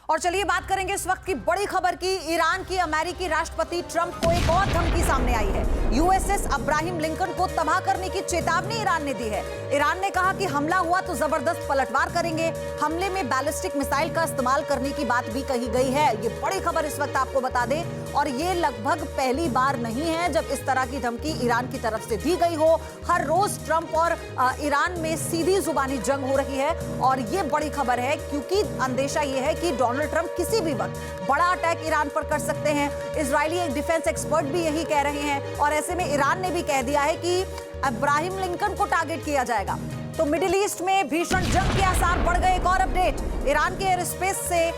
और चलिए बात करेंगे इस वक्त की बड़ी खबर की। ईरान की अमेरिकी राष्ट्रपति ट्रंप को एक और धमकी सामने आई है। यूएसएस अब्राहिम लिंकन को तबाह करने की चेतावनी ईरान ने दी है। ईरान ने कहा कि हमला हुआ तो जबरदस्त पलटवार करेंगे। हमले में बैलिस्टिक मिसाइल का इस्तेमाल करने की बात भी कही गई है। ये बड़ी खबर इस वक्त आपको बता दें, और ये लगभग पहली बार नहीं है जब इस तरह की धमकी ईरान की तरफ से दी गई हो। हर रोज ट्रंप और ईरान में सीधी जुबानी जंग हो रही है, और ये बड़ी खबर है क्योंकि अंदेशा ये है कि डोनाल्ड ट्रंप किसी भी वक्त बड़ा अटैक ईरान पर कर सकते हैं। इजरायली एक डिफेंस एक्सपर्ट भी यही कह रहे हैं, और ऐसे में ईरान ने भी कह दिया है कि अब्राहिम लिंकन को टारगेट किया जाएगा। तो मिडिल ईस्ट में भीषण जंग के आसार बढ़ गए। एक और अपडेट, ईरान के एयर स्पेस से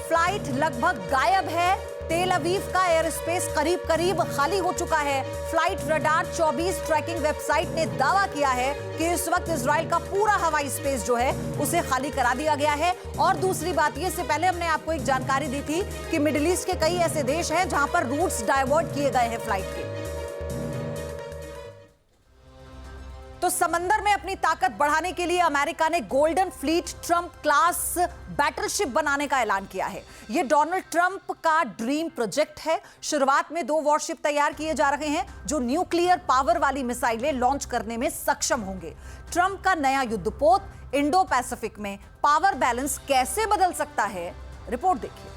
फ्लाइट लगभग गायब है। तेल अवीव का एयर स्पेस करीब करीब खाली हो चुका है। फ्लाइट रडार 24 ट्रैकिंग वेबसाइट ने दावा किया है कि इस वक्त इजराइल का पूरा हवाई स्पेस जो है उसे खाली करा दिया गया है। और दूसरी बात, ये से पहले हमने आपको एक जानकारी दी थी कि मिडिल ईस्ट के कई ऐसे देश हैं जहां पर रूट्स डाइवर्ट किए गए हैं फ्लाइट के। तो समंदर में अपनी ताकत बढ़ाने के लिए अमेरिका ने golden fleet Trump class battleship बनाने का ऐलान किया है। यह डोनाल्ड ट्रंप का ड्रीम प्रोजेक्ट है। शुरुआत में 2 वॉरशिप तैयार किए जा रहे हैं जो न्यूक्लियर पावर वाली मिसाइलें लॉन्च करने में सक्षम होंगे। ट्रंप का नया युद्धपोत इंडो पैसिफिक में पावर बैलेंस कैसे बदल सकता है, रिपोर्ट देखिए।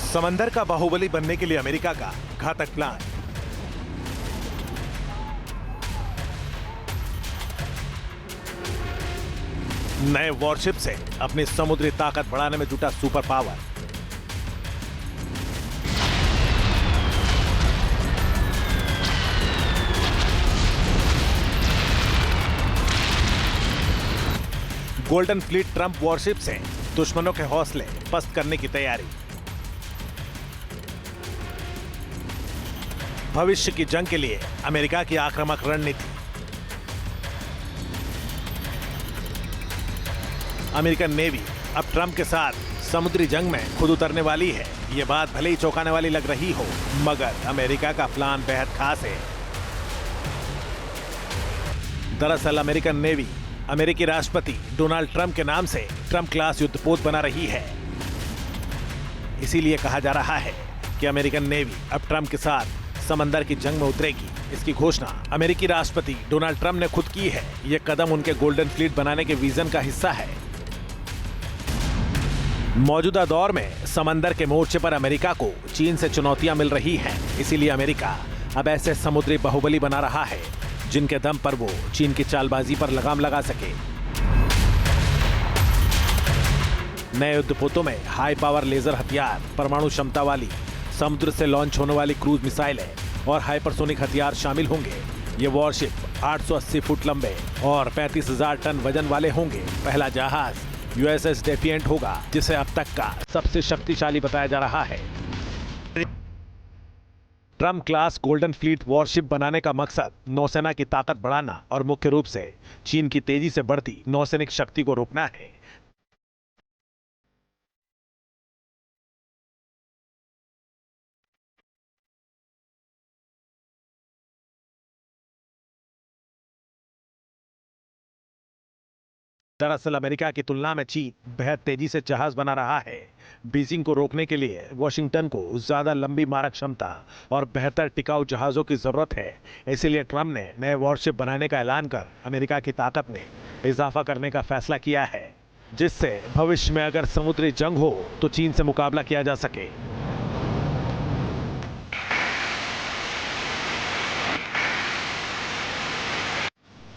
समंदर का बाहुबली बनने के लिए अमेरिका का घातक प्लान। नए वॉरशिप से अपनी समुद्री ताकत बढ़ाने में जुटा super power. Golden fleet Trump worship से दुश्मनों के हौसले पस्त करने की तैयारी। भविष्य की जंग के लिए अमेरिका की आक्रामक रणनीति। अमेरिकन नेवी अब ट्रंप के साथ समुद्री जंग में खुद उतरने वाली है। यह बात भले ही चौंकाने वाली लग रही हो, मगर अमेरिका का प्लान बेहद खास है। दरअसल अमेरिकन नेवी अमेरिकी राष्ट्रपति डोनाल्ड ट्रंप के नाम से ट्रंप क्लास युद्धपोत बना रही है। इसीलिए कहा जा रहा है कि अमेरिकन नेवी अब ट्रंप के साथ समंदर की जंग में उतरेगी। इसकी घोषणा अमेरिकी राष्ट्रपति डोनाल्ड ट्रंप ने खुद की है। यह कदम उनके गोल्डन फ्लीट बनाने के विजन का हिस्सा है। मौजूदा दौर में समंदर के मोर्चे पर अमेरिका को चीन से चुनौतियां मिल रही हैं। इसीलिए अमेरिका अब ऐसे समुद्री बाहुबली बना रहा है जिनके दम पर वो चीन की चालबाजी पर लगाम लगा सके। नए युद्धपोतों में हाई पावर लेजर हथियार, परमाणु क्षमता वाली समुद्र से लॉन्च होने वाली क्रूज मिसाइलें और हाइपरसोनिक हथियार शामिल होंगे। ये वॉरशिप 880 फुट लंबे और 35,000 टन वजन वाले होंगे। पहला जहाज यूएसएस डेफिएंट होगा, जिसे अब तक का सबसे शक्तिशाली बताया जा रहा है। Trump class golden fleet worship बनाने का मकसद नौसेना की ताकत बढ़ाना और मुख्य रूप से चीन की तेजी से बढ़ती नौसैनिक शक्ति को रोकना है। दरअसल अमेरिका की तुलना में चीन बेहद तेजी से जहाज बना रहा है। बीजिंग को रोकने के लिए वॉशिंगटन को ज्यादा लंबी मारक क्षमता और बेहतर टिकाऊ जहाजों की जरूरत है। इसीलिए ट्रंप ने नए वॉरशिप बनाने का ऐलान कर अमेरिका की ताकत में इजाफा करने का फैसला किया है, जिससे भविष्य में अगर समुद्री जंग हो तो चीन से मुकाबला किया जा सके।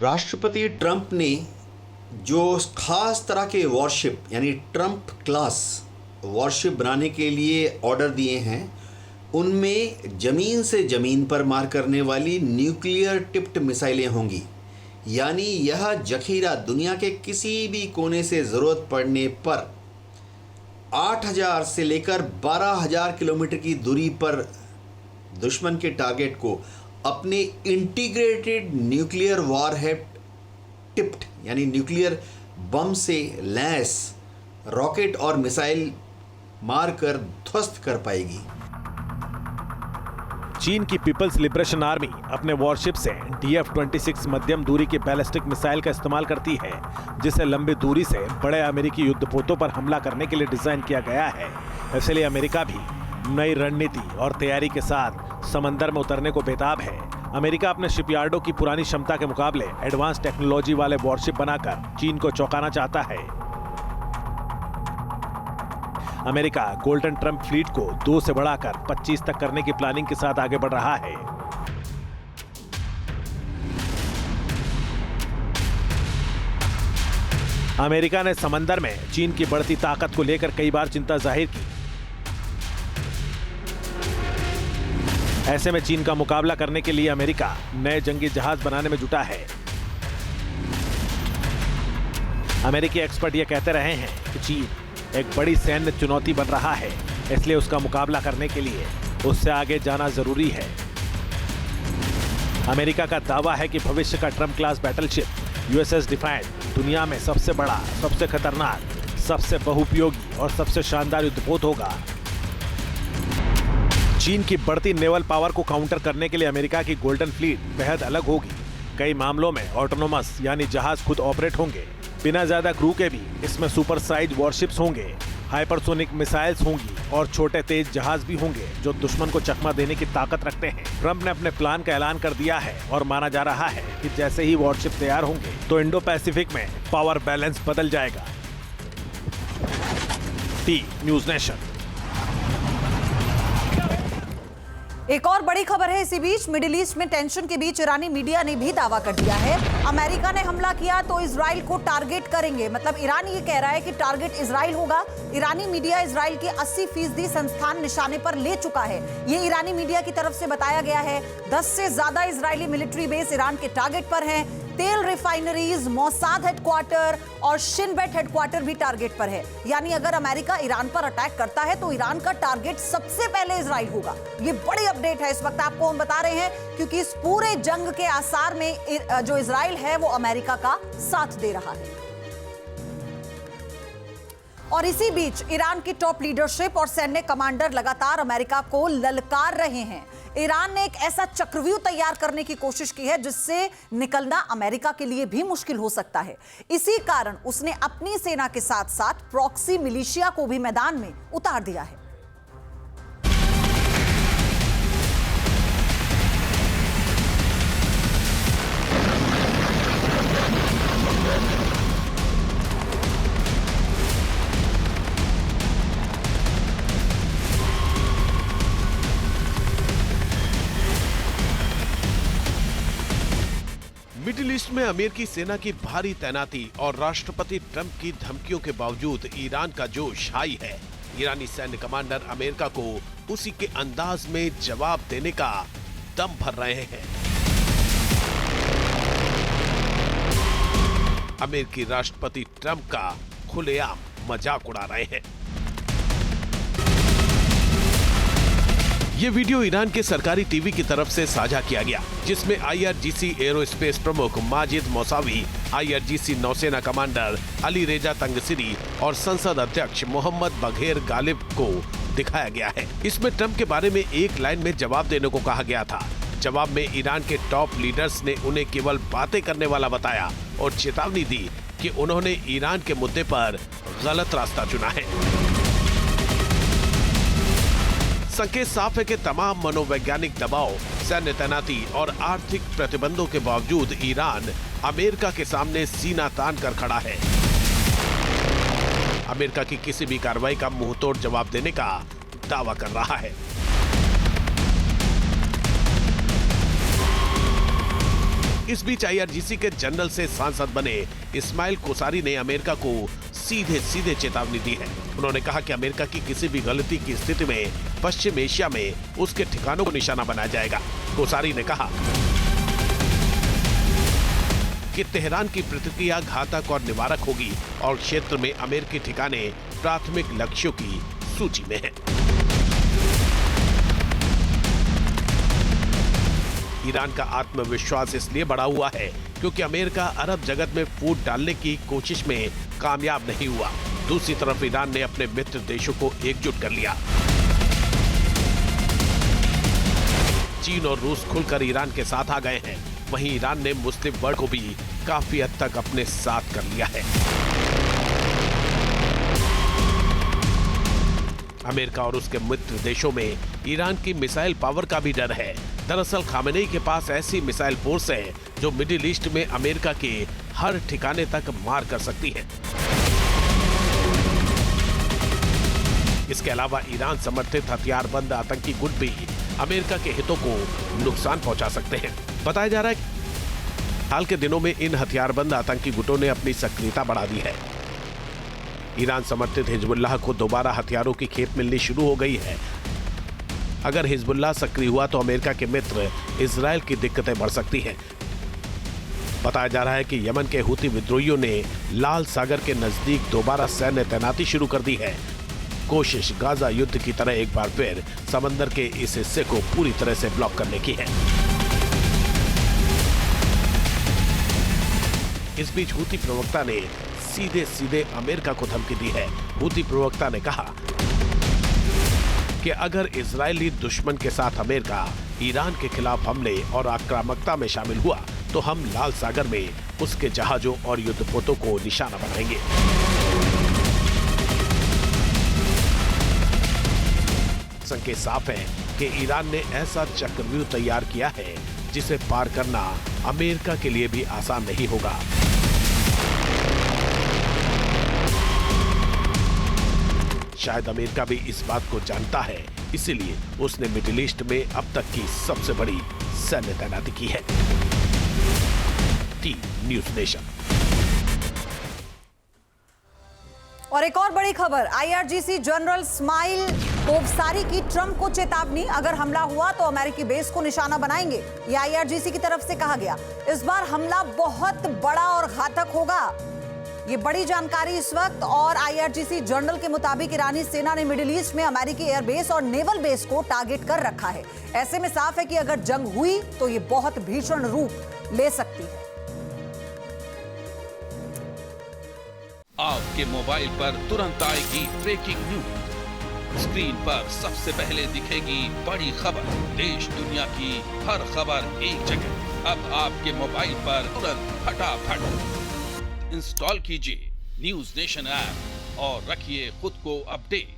राष्ट्रपति ट्रंप ने जो खास तरह के वॉरशिप यानी ट्रंप क्लास वॉरशिप बनाने के लिए ऑर्डर दिए हैं, उनमें ज़मीन से ज़मीन पर मार करने वाली न्यूक्लियर टिप्ड मिसाइलें होंगी। यानी यह जखीरा दुनिया के किसी भी कोने से ज़रूरत पड़ने पर 8,000 से लेकर 12,000 किलोमीटर की दूरी पर दुश्मन के टारगेट को अपने इंटीग्रेटेड न्यूक्लियर वॉरहेड टिप्ड यानी न्यूक्लियर बम से लैस रॉकेट और मिसाइल मारकर ध्वस्त कर पाएगी। चीन की पीपल्स लिबरेशन आर्मी अपने वॉरशिप से DF-26 मध्यम दूरी की बैलिस्टिक मिसाइल का इस्तेमाल करती है, जिसे लंबी दूरी से बड़े अमेरिकी युद्धपोतों पर हमला करने के लिए डिजाइन किया गया है। इसलिए अमेरिका भी नई रणनीति और तैयारी के साथ समंदर में उतरने को बेताब है। अमेरिका अपने शिपयार्डों की पुरानी क्षमता के मुकाबले एडवांस टेक्नोलॉजी वाले वॉरशिप बनाकर चीन को चौंकाना चाहता है। अमेरिका गोल्डन ट्रम्प फ्लीट को 2 से बढ़ाकर 25 तक करने की प्लानिंग के साथ आगे बढ़ रहा है। अमेरिका ने समंदर में चीन की बढ़ती ताकत को लेकर कई बार चिंता जाहिर की। ऐसे में चीन का मुकाबला करने के लिए अमेरिका नए जंगी जहाज बनाने में जुटा है। अमेरिकी एक्सपर्ट यह कहते रहे हैं कि चीन एक बड़ी सैन्य चुनौती बन रहा है, इसलिए उसका मुकाबला करने के लिए उससे आगे जाना जरूरी है। अमेरिका का दावा है कि भविष्य का Trump class battleship USS defined दुनिया में सबसे बड़ा, सबसे खतरनाक, सबसे बहुउपयोगी और सबसे शानदार युद्धपोत होगा। चीन की बढ़ती नेवल पावर को काउंटर करने के लिए अमेरिका की गोल्डन फ्लीट बेहद अलग होगी। कई मामलों में ऑटोनोमस यानी जहाज खुद ऑपरेट होंगे, बिना ज्यादा क्रू के भी। इसमें सुपर साइज वॉरशिप्स होंगे, हाइपरसोनिक मिसाइल्स होंगी और छोटे तेज जहाज भी होंगे जो दुश्मन को चकमा देने की ताकत रखते हैं। ट्रंप ने अपने प्लान का ऐलान कर दिया है और माना जा रहा है कि जैसे ही वॉरशिप तैयार होंगे तो इंडो पैसिफिक में पावर बैलेंस बदल जाएगा। T news nation. एक और बड़ी खबर है इसी बीच। मिडिल ईस्ट में टेंशन के बीच ईरानी मीडिया ने भी दावा कर दिया है, अमेरिका ने हमला किया तो इजराइल को टारगेट करेंगे। मतलब ईरान ये कह रहा है कि टारगेट इजराइल होगा। ईरानी मीडिया इजराइल के 80% संस्थान निशाने पर ले चुका है, ये ईरानी मीडिया की तरफ से बताया गया है। 10 से ज्यादा इजरायली मिलिट्री बेस ईरान के टारगेट पर हैं। तेल रिफाइनरीज, मोसाद हेडक्वार्टर और शिनबेट हेडक्वार्टर भी टारगेट पर है। यानी अगर अमेरिका ईरान पर अटैक करता है तो ईरान का टारगेट सबसे पहले इजराइल होगा। ये बड़ी अपडेट है इस वक्त आपको हम बता रहे हैं, क्योंकि इस पूरे जंग के आसार में जो इजराइल है वो अमेरिका का साथ दे रहा है। और इसी बीच ईरान की टॉप लीडरशिप और सैन्य कमांडर लगातार अमेरिका को ललकार रहे हैं। ईरान ने एक ऐसा चक्रव्यूह तैयार करने की कोशिश की है जिससे निकलना अमेरिका के लिए भी मुश्किल हो सकता है। इसी कारण उसने अपनी सेना के साथ साथ प्रॉक्सी मिलिशिया को भी मैदान में उतार दिया है। मिडिल ईस्ट में अमेरिकी सेना की भारी तैनाती और राष्ट्रपति ट्रंप की धमकियों के बावजूद ईरान का जोश हाई है। ईरानी सैन्य कमांडर अमेरिका को उसी के अंदाज में जवाब देने का दम भर रहे हैं। अमेरिकी राष्ट्रपति ट्रंप का खुलेआम मजाक उड़ा रहे हैं। ये वीडियो ईरान के सरकारी टीवी की तरफ से साझा किया गया, जिसमें IRGC एरोस्पेस प्रमुख माजिद मौसावी, IRGC नौसेना कमांडर अली रेजा तंगसिरी और संसद अध्यक्ष मोहम्मद बघेर गालिब को दिखाया गया है। इसमें ट्रंप के बारे में एक लाइन में जवाब देने को कहा गया था। जवाब में ईरान के टॉप लीडर्स ने उन्हें केवल बातें करने वाला बताया और चेतावनी दी कि उन्होंने ईरान के मुद्दे पर गलत रास्ता चुना है। संकेत साफ है कि तमाम मनोवैज्ञानिक दबाव, सैन्य तैनाती और आर्थिक प्रतिबंधों के बावजूद ईरान अमेरिका के सामने सीना तान कर खड़ा है। अमेरिका की किसी भी कार्रवाई का मुंहतोड़ जवाब देने का दावा कर रहा है। इस बीच IRGC के जनरल से सांसद बने इस्माइल कोसारी ने अमेरिका को सीधे सीधे चेतावनी दी है। उन्होंने कहा कि अमेरिका की किसी भी गलती की स्थिति में पश्चिम एशिया में उसके ठिकानों को निशाना बनाया जाएगा। कोसारी ने कहा कि तेहरान की प्रतिक्रिया घातक और निवारक होगी और क्षेत्र में अमेरिकी ठिकाने प्राथमिक लक्ष्यों की सूची में हैं। ईरान का आत्मविश्वास इसलिए बढ़ा हुआ है क्योंकि अमेरिका अरब जगत में फूट डालने की कोशिश में कामयाब नहीं हुआ। दूसरी तरफ ईरान ने अपने मित्र देशों को एकजुट कर लिया। चीन और रूस खुलकर ईरान के साथ आ गए हैं। वहीं ईरान ने मुस्लिम वर्ल्ड को भी काफी हद तक अपने साथ कर लिया है। अमेरिका और उसके मित्र देशों में ईरान की मिसाइल पावर का भी डर है। दरअसल खामेनेई के पास ऐसी मिसाइल फोर्स है जो मिडिल ईस्ट में अमेरिका के हर ठिकाने तक मार कर सकती है। इसके अलावा ईरान समर्थित हथियारबंद आतंकी गुट भी अमेरिका के हितों को नुकसान पहुंचा सकते हैं। बताया जा रहा है कि हाल के दिनों में इन हथियारबंद आतंकी गुटों ने अपनी सक्रियता बढ़ा दी है। ईरान समर्थित हिजबुल्लाह को दोबारा हथियारों की खेप मिलनी शुरू हो गई है। अगर हिजबुल्लाह सक्रिय हुआ तो अमेरिका के मित्र इजराइल की दिक्कतें बढ़ सकती हैं। बताया जा रहा है कि यमन के हुती विद्रोहियों ने लाल सागर के नजदीक दोबारा सैन्य तैनाती शुरू कर दी है। कोशिश गाजा युद्ध की तरह एक बार फिर समंदर के इस हिस्से को पूरी तरह से ब्लॉक करने की है। इस बीच हुती प्रवक्ता ने सीधे सीधे अमेरिका को धमकी दी है। हुती प्रवक्ता ने कहा कि अगर इजरायली दुश्मन के साथ अमेरिका ईरान के खिलाफ हमले और आक्रामकता में शामिल हुआ तो हम लाल सागर में उसके जहाजों और युद्धपोतों को निशाना बनाएंगे। संकेत साफ है कि ईरान ने ऐसा चक्रव्यूह तैयार किया है जिसे पार करना अमेरिका के लिए भी आसान नहीं होगा। शायद अमेरिका भी इस बात को जानता है, इसीलिए उसने मिडिल ईस्ट में अब तक की सबसे बड़ी सैन्य तैनाती की है। News nation. और एक और बड़ी खबर, आईआरजीसी जनरल इस्माइल कोवसारी की ट्रंप को चेतावनी, अगर हमला हुआ तो अमेरिकी बेस को निशाना बनाएंगे। ये आईआरजीसी की तरफ से कहा गया। इस बार हमला बहुत बड़ा और घातक होगा। ये बड़ी जानकारी इस वक्त। और आईआरजीसी जनरल के मुताबिक ईरानी सेना ने मिडिल ईस्ट में अमेरिकी एयरबेस और नेवल बेस को टारगेट कर रखा है। ऐसे में साफ है कि अगर जंग हुई तो ये बहुत भीषण रूप ले सकती है। आपके मोबाइल पर तुरंत आएगी ब्रेकिंग न्यूज। स्क्रीन पर सबसे पहले दिखेगी बड़ी खबर। देश दुनिया की हर खबर एक जगह। अब आपके मोबाइल पर तुरंत फटाफट इंस्टॉल कीजिए न्यूज़ नेशन ऐप और रखिए खुद को अपडेट।